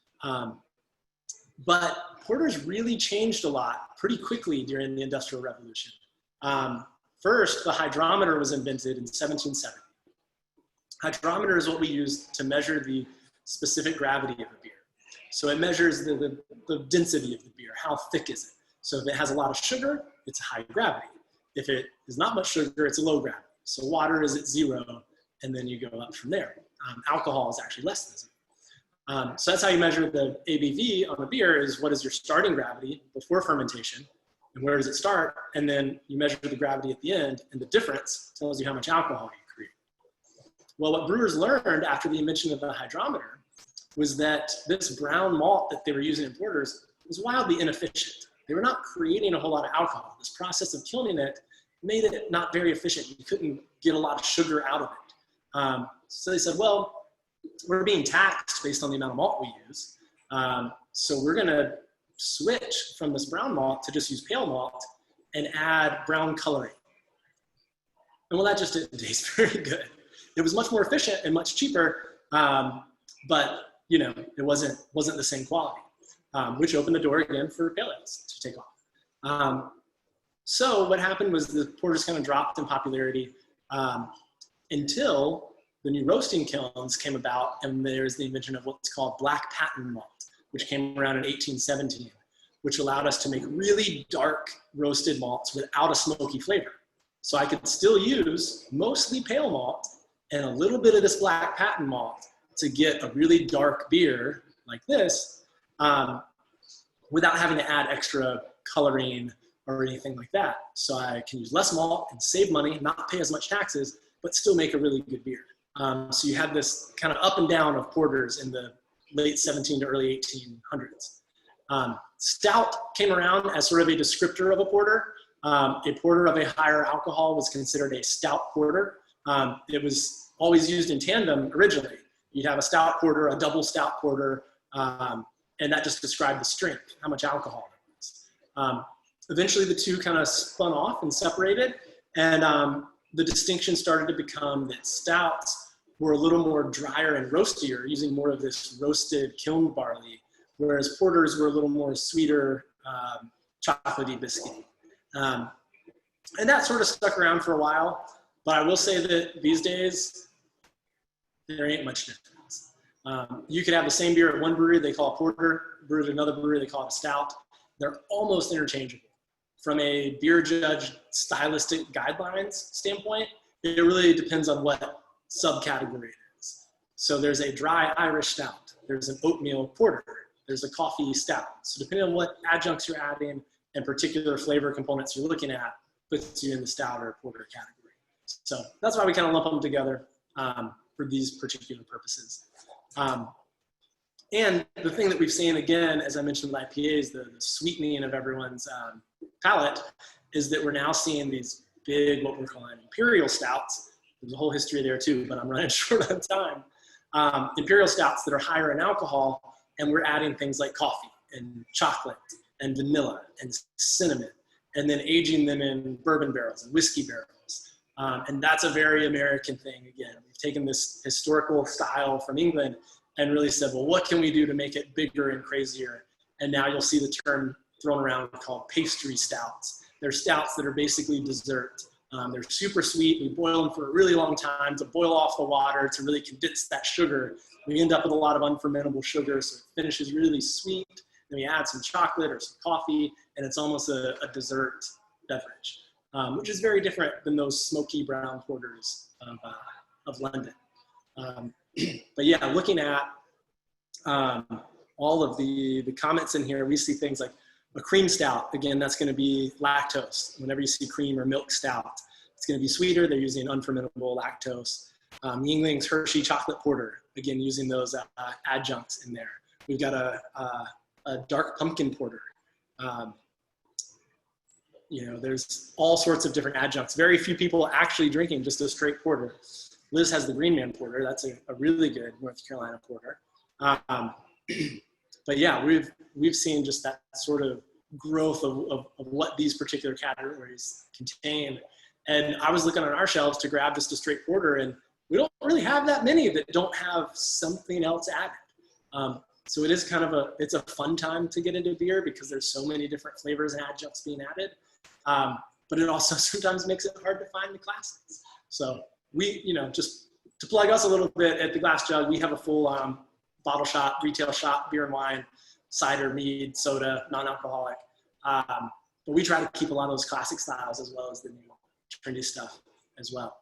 But porters really changed a lot pretty quickly during the Industrial Revolution. First, the hydrometer was invented in 1770. Hydrometer is what we use to measure the specific gravity of a beer. So it measures the density of the beer, how thick is it? So if it has a lot of sugar, it's high gravity. If it is not much sugar, it's a low gravity. So water is at 0, and then you go up from there. Alcohol is actually less than 0. So that's how you measure the ABV on a beer, is what is your starting gravity before fermentation, and where does it start? And then you measure the gravity at the end, and the difference tells you how much alcohol you create. Well, what brewers learned after the invention of the hydrometer was that this brown malt that they were using in porters was wildly inefficient. They were not creating a whole lot of alcohol. This process of kilning it made it not very efficient. You couldn't get a lot of sugar out of it. So they said, well, we're being taxed based on the amount of malt we use. So we're gonna switch from this brown malt to just use pale malt and add brown coloring. And well, that just didn't taste very good. It was much more efficient and much cheaper, but you know, it wasn't the same quality, which opened the door again for pale ales to take off. So what happened was the porters kind of dropped in popularity until the new roasting kilns came about, and there's the invention of what's called black patent malt, which came around in 1817, which allowed us to make really dark roasted malts without a smoky flavor. So I could still use mostly pale malt and a little bit of this black patent malt to get a really dark beer like this without having to add extra coloring or anything like that. So I can use less malt and save money, not pay as much taxes, but still make a really good beer. So you had this kind of up and down of porters in the late 17 to early 1800s. Stout came around as sort of a descriptor of a porter. A porter of a higher alcohol was considered a stout porter. It was always used in tandem originally. You'd have a stout porter, a double stout porter, and that just described the strength, how much alcohol there was. Eventually the two kind of spun off and separated, and the distinction started to become that stouts were a little more drier and roastier, using more of this roasted kiln barley, whereas porters were a little more sweeter, chocolatey, biscuity. And that sort of stuck around for a while, but I will say that these days, there ain't much difference. You could have the same beer at one brewery they call a porter, brewed at another brewery they call it a stout. They're almost interchangeable. From a beer judge stylistic guidelines standpoint, it really depends on what subcategory it is. So there's a dry Irish stout, there's an oatmeal porter, there's a coffee stout. So depending on what adjuncts you're adding and particular flavor components you're looking at, puts you in the stout or porter category. So that's why we kind of lump them together for these particular purposes. And the thing that we've seen, again, as I mentioned with IPAs, the sweetening of everyone's palate, is that we're now seeing these big, what we're calling imperial stouts. There's a whole history there too, but I'm running short on time. Imperial stouts that are higher in alcohol, and we're adding things like coffee and chocolate and vanilla and cinnamon, and then aging them in bourbon barrels and whiskey barrels. And that's a very American thing. Again, we've taken this historical style from England and really said, well, what can we do to make it bigger and crazier? And now you'll see the term thrown around called pastry stouts. They're stouts that are basically dessert. They're super sweet. We boil them for a really long time to boil off the water to really condense that sugar. We end up with a lot of unfermentable sugar, so it finishes really sweet. Then we add some chocolate or some coffee, and it's almost a dessert beverage, which is very different than those smoky brown porters of London. But yeah, looking at all of the comments in here, we see things like a cream stout. Again, that's going to be lactose. Whenever you see cream or milk stout, it's going to be sweeter. They're using unfermentable lactose. Yuengling's Hershey chocolate porter, again, using those adjuncts in there. We've got a dark pumpkin porter. You know, there's all sorts of different adjuncts. Very few people actually drinking just a straight porter. Liz has the Green Man porter. That's a really good North Carolina porter. But yeah, we've seen just that sort of growth of what these particular categories contain. And I was looking on our shelves to grab just a straight porter, and we don't really have that many that don't have something else added. So it is kind of it's a fun time to get into beer because there's so many different flavors and adjuncts being added. But it also sometimes makes it hard to find the classics. So we, you know, just to plug us a little bit at the Glass Jug, we have a full bottle shop, retail shop, beer and wine, cider, mead, soda, non-alcoholic. But we try to keep a lot of those classic styles as well as the new trendy stuff as well.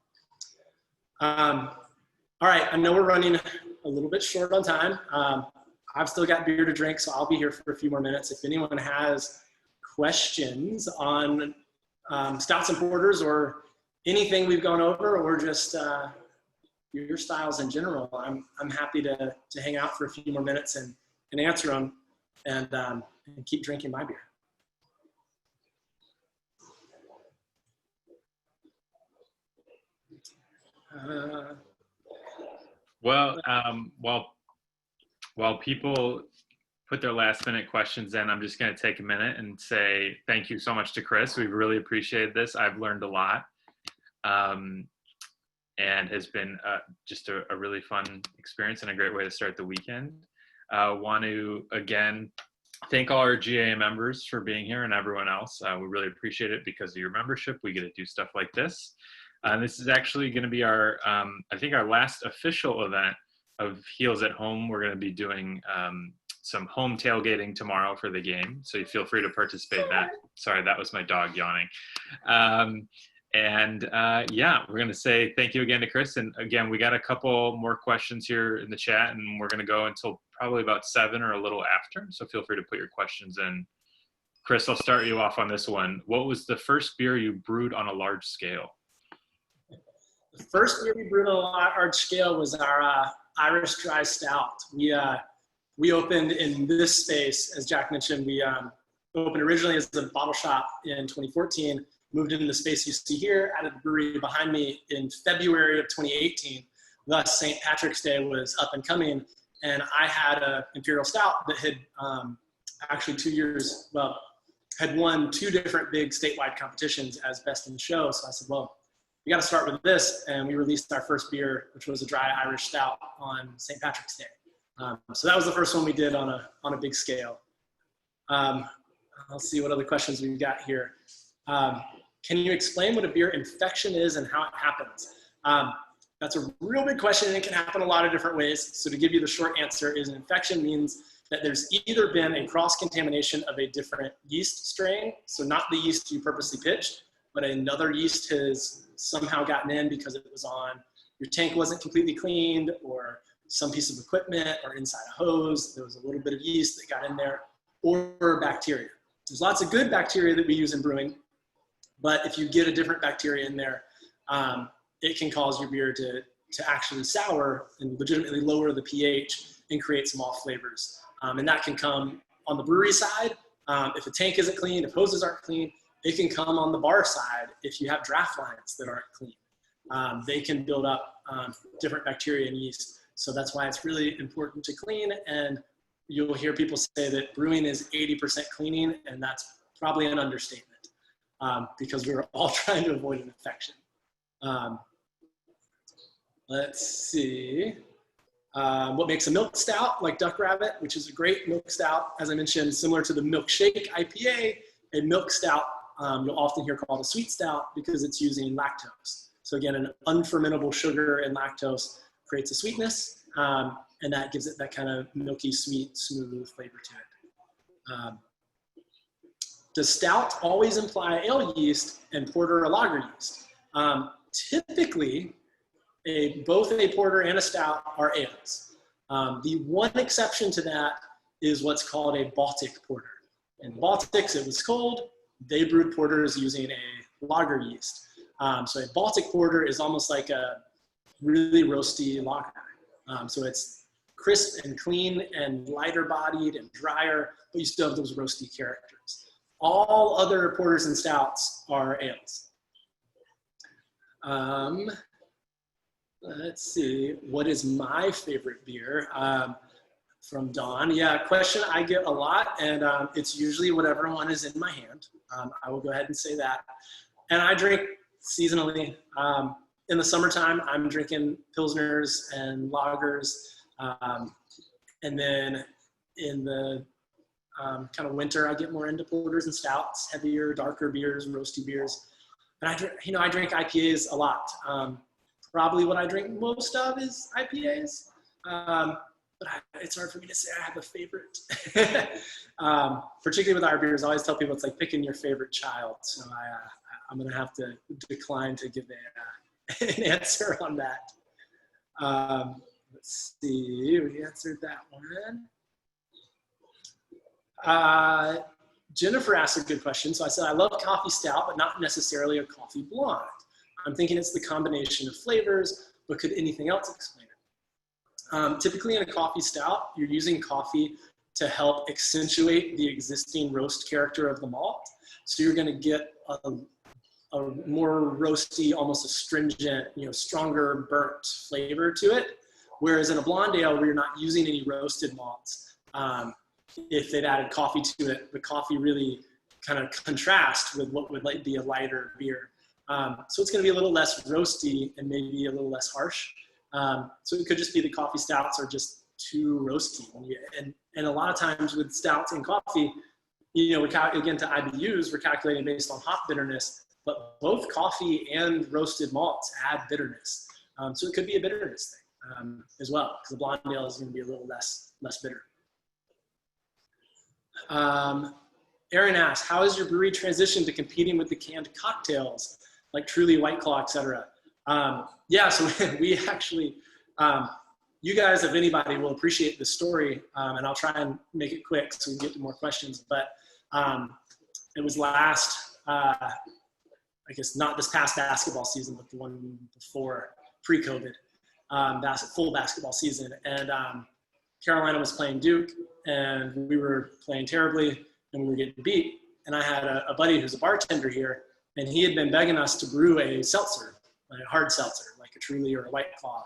All right, I know we're running a little bit short on time. I've still got beer to drink, so I'll be here for a few more minutes. If anyone has questions on stouts and porters or anything we've gone over, or just beer styles in general, I'm happy to hang out for a few more minutes and answer them and keep drinking my beer. Well, while people put their last minute questions in, I'm just going to take a minute and say thank you so much to Chris. We've really appreciated this. I've learned a lot, and has been just a really fun experience and a great way to start the weekend. Want to again thank all our GA members for being here and everyone else. We really appreciate it. Because of your membership, we get to do stuff like this. This is actually going to be our, I think, our last official event of Heels at Home. We're going to be doing some home tailgating tomorrow for the game, so you feel free to participate in that. Sorry, that was my dog yawning. Yeah, we're going to say thank you again to Chris. And again, we got a couple more questions here in the chat, and we're going to go until probably about 7 or a little after. So feel free to put your questions in. Chris, I'll start you off on this one. What was the first beer you brewed on a large scale? The first beer we brewed on a large scale was our Irish Dry Stout. We opened in this space, as Jack mentioned. We opened originally as a bottle shop in 2014, moved into the space you see here, added the brewery behind me in February of 2018. Thus, St. Patrick's Day was up and coming, and I had an Imperial Stout that had actually 2 years, well, had won 2 different big statewide competitions as best in show. So I said, well, we got to start with this, and we released our first beer, which was a dry Irish Stout, on St. Patrick's Day. So that was the first one we did on a big scale. I'll see what other questions we've got here. Can you explain what a beer infection is and how it happens? That's a real big question, and it can happen a lot of different ways. So to give you the short answer is, an infection means that there's either been a cross-contamination of a different yeast strain, so not the yeast you purposely pitched, but another yeast has somehow gotten in because it was on, your tank wasn't completely cleaned, or some piece of equipment, or inside a hose, there was a little bit of yeast that got in there, or bacteria. There's lots of good bacteria that we use in brewing, but if you get a different bacteria in there, it can cause your beer to actually sour and legitimately lower the pH and create some off flavors. And that can come on the brewery side. If a tank isn't clean, if hoses aren't clean, it can come on the bar side if you have draft lines that aren't clean. They can build up different bacteria and yeast. So that's why it's really important to clean. And you'll hear people say that brewing is 80% cleaning, and that's probably an understatement, because we're all trying to avoid an infection. Let's see. What makes a milk stout, like Duck Rabbit, which is a great milk stout, as I mentioned, similar to the milkshake IPA, a milk stout you'll often hear called a sweet stout because it's using lactose. So again, an unfermentable sugar and lactose creates a sweetness, and that gives it that kind of milky, sweet, smooth flavor to it. Does stout always imply ale yeast and porter or lager yeast? Typically, both a porter and a stout are ales. The one exception to that is what's called a Baltic porter. In the Baltics, it was cold. They brewed porters using a lager yeast. So a Baltic porter is almost like a really roasty lager. So it's crisp and clean and lighter bodied and drier, but you still have those roasty characters. All other porters and stouts are ales. Let's see, what is my favorite beer? From Dawn. Yeah, question I get a lot, and it's usually whatever one is in my hand. I will go ahead and say that. And I drink seasonally. In the summertime, I'm drinking Pilsners and lagers. And then in the kind of winter, I get more into porters and stouts, heavier, darker beers, roasty beers. And I drink IPAs a lot. Probably what I drink most of is IPAs. But it's hard for me to say I have a favorite. Particularly with our beers, I always tell people it's like picking your favorite child. So I'm going to have to decline to give an answer on that. Let's see, we answered that one. Jennifer asked a good question. So I said, I love coffee stout, but not necessarily a coffee blonde. I'm thinking it's the combination of flavors. but could anything else explain it? Typically in a coffee stout, you're using coffee to help accentuate the existing roast character of the malt. So you're gonna get a more roasty, almost astringent, stronger burnt flavor to it. Whereas in a blonde ale, where you're not using any roasted malts, if they'd added coffee to it, the coffee really kind of contrasts with what would be a lighter beer. So it's going to be a little less roasty and maybe a little less harsh. So it could just be the coffee stouts are just too roasty. And a lot of times with stouts and coffee, again, to IBUs, we're calculating based on hop bitterness, but both coffee and roasted malts add bitterness. So it could be a bitterness thing as well, because the blonde ale is going to be a little less bitter. Aaron asks, how has your brewery transitioned to competing with the canned cocktails like Truly, White Claw, etc.? Yeah, so we actually, you guys, if anybody, will appreciate this story, and I'll try and make it quick so we can get to more questions. But it was last, I guess not this past basketball season, but the one before, pre-COVID, full basketball season. And Carolina was playing Duke, and we were playing terribly, and we were getting beat. And I had a buddy who's a bartender here, and he had been begging us to brew a seltzer, like a hard seltzer, like a Truly or a White Claw.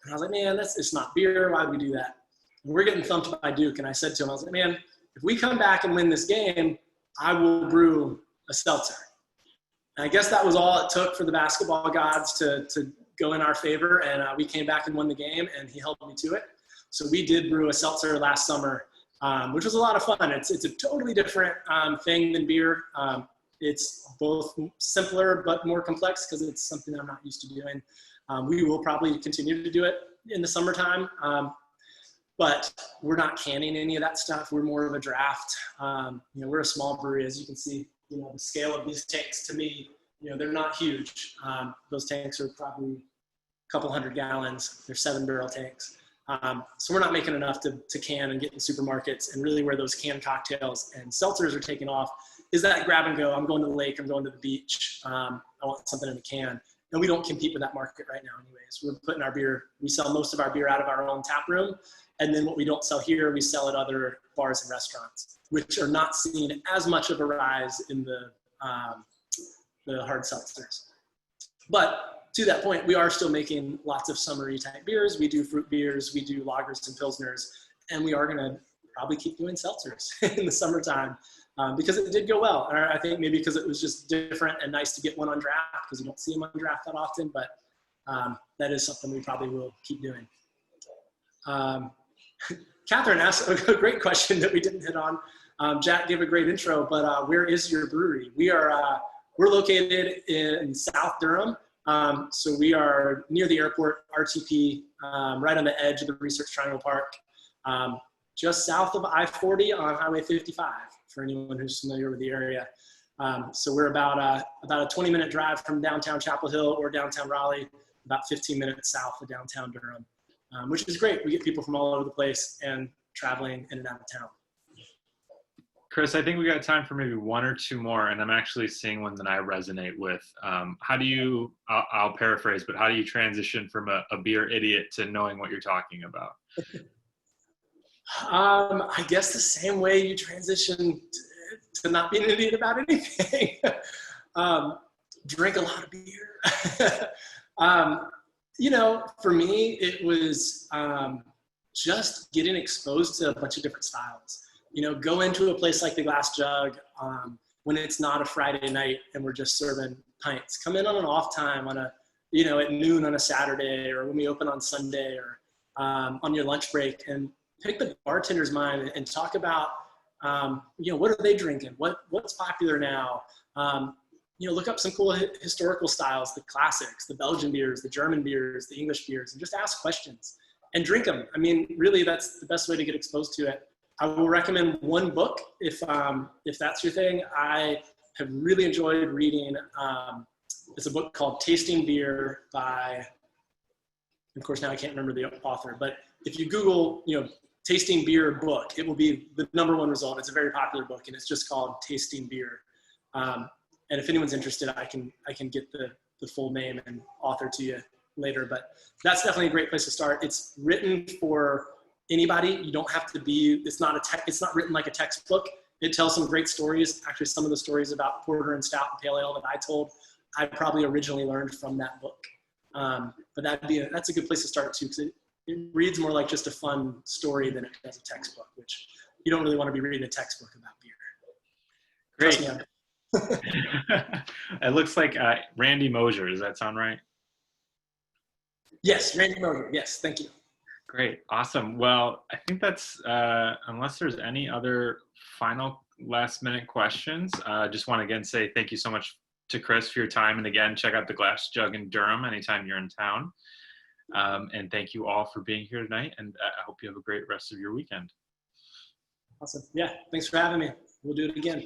And I was like, man, it's not beer. Why would we do that? And we're getting thumped by Duke. And I said to him, I was like, man, if we come back and win this game, I will brew a seltzer. And I guess that was all it took for the basketball gods to go in our favor. And we came back and won the game, and he held me to it. So we did brew a seltzer last summer, which was a lot of fun. It's a totally different thing than beer. It's both simpler but more complex because it's something I'm not used to doing. We will probably continue to do it in the summertime, but we're not canning any of that stuff. We're more of a draft. We're a small brewery, as you can see. The scale of these tanks, to me, they're not huge. Those tanks are probably a couple 100 gallons. They're 7-barrel tanks. So we're not making enough to can and get in supermarkets. And really where those canned cocktails and seltzers are taking off is that grab and go. I'm going to the lake. I'm going to the beach. I want something in the can. And we don't compete with that market right now anyways. We're putting we sell most of our beer out of our own tap room. And then what we don't sell here, we sell at other bars and restaurants, which are not seeing as much of a rise in the hard seltzers. But to that point, we are still making lots of summery type beers. We do fruit beers, we do lagers and pilsners, and we are gonna probably keep doing seltzers in the summertime because it did go well. And I think maybe because it was just different and nice to get one on draft because you don't see them on draft that often, but that is something we probably will keep doing. Catherine asked a great question that we didn't hit on. Jack gave a great intro, but where is your brewery? We're located in South Durham. So we are near the airport, RTP, right on the edge of the Research Triangle Park, just south of I-40 on Highway 55, for anyone who's familiar with the area. So we're about a 20-minute drive from downtown Chapel Hill or downtown Raleigh, about 15 minutes south of downtown Durham, which is great. We get people from all over the place and traveling in and out of town. Chris, I think we got time for maybe one or two more, and I'm actually seeing one that I resonate with. How do you, I'll paraphrase, but how do you transition from a beer idiot to knowing what you're talking about? I guess the same way you transition to not being an idiot about anything. Drink a lot of beer. For me, it was just getting exposed to a bunch of different styles. Go into a place like the Glass Jug when it's not a Friday night and we're just serving pints. Come in on an off time at noon on a Saturday, or when we open on Sunday, or on your lunch break, and pick the bartender's mind and talk about, what are they drinking? What's popular now? Look up some cool historical styles, the classics, the Belgian beers, the German beers, the English beers, and just ask questions and drink them. I mean, really, that's the best way to get exposed to it. I will recommend one book if that's your thing. I have really enjoyed reading. It's a book called Tasting Beer by, of course, now I can't remember the author, but if you Google, Tasting Beer book, it will be the #1 result. It's a very popular book, and it's just called Tasting Beer. And if anyone's interested, I can get the full name and author to you later, but that's definitely a great place to start. It's written for anybody. You don't have to be, it's not written like a textbook. It tells some great stories. Actually, some of the stories about porter and stout and pale ale that I told, I probably originally learned from that book. But that's a good place to start too, because it reads more like just a fun story than it does a textbook, which you don't really want to be reading a textbook about beer. Great. It looks like Randy Mosier. Does that sound right? Yes, Randy Mosier. Yes, thank you. Great. Awesome. Well, I think that's, unless there's any other final last minute questions, just want to again say thank you so much to Chris for your time. And again, check out the Glass Jug in Durham anytime you're in town. And thank you all for being here tonight. And I hope you have a great rest of your weekend. Awesome. Yeah, thanks for having me. We'll do it again.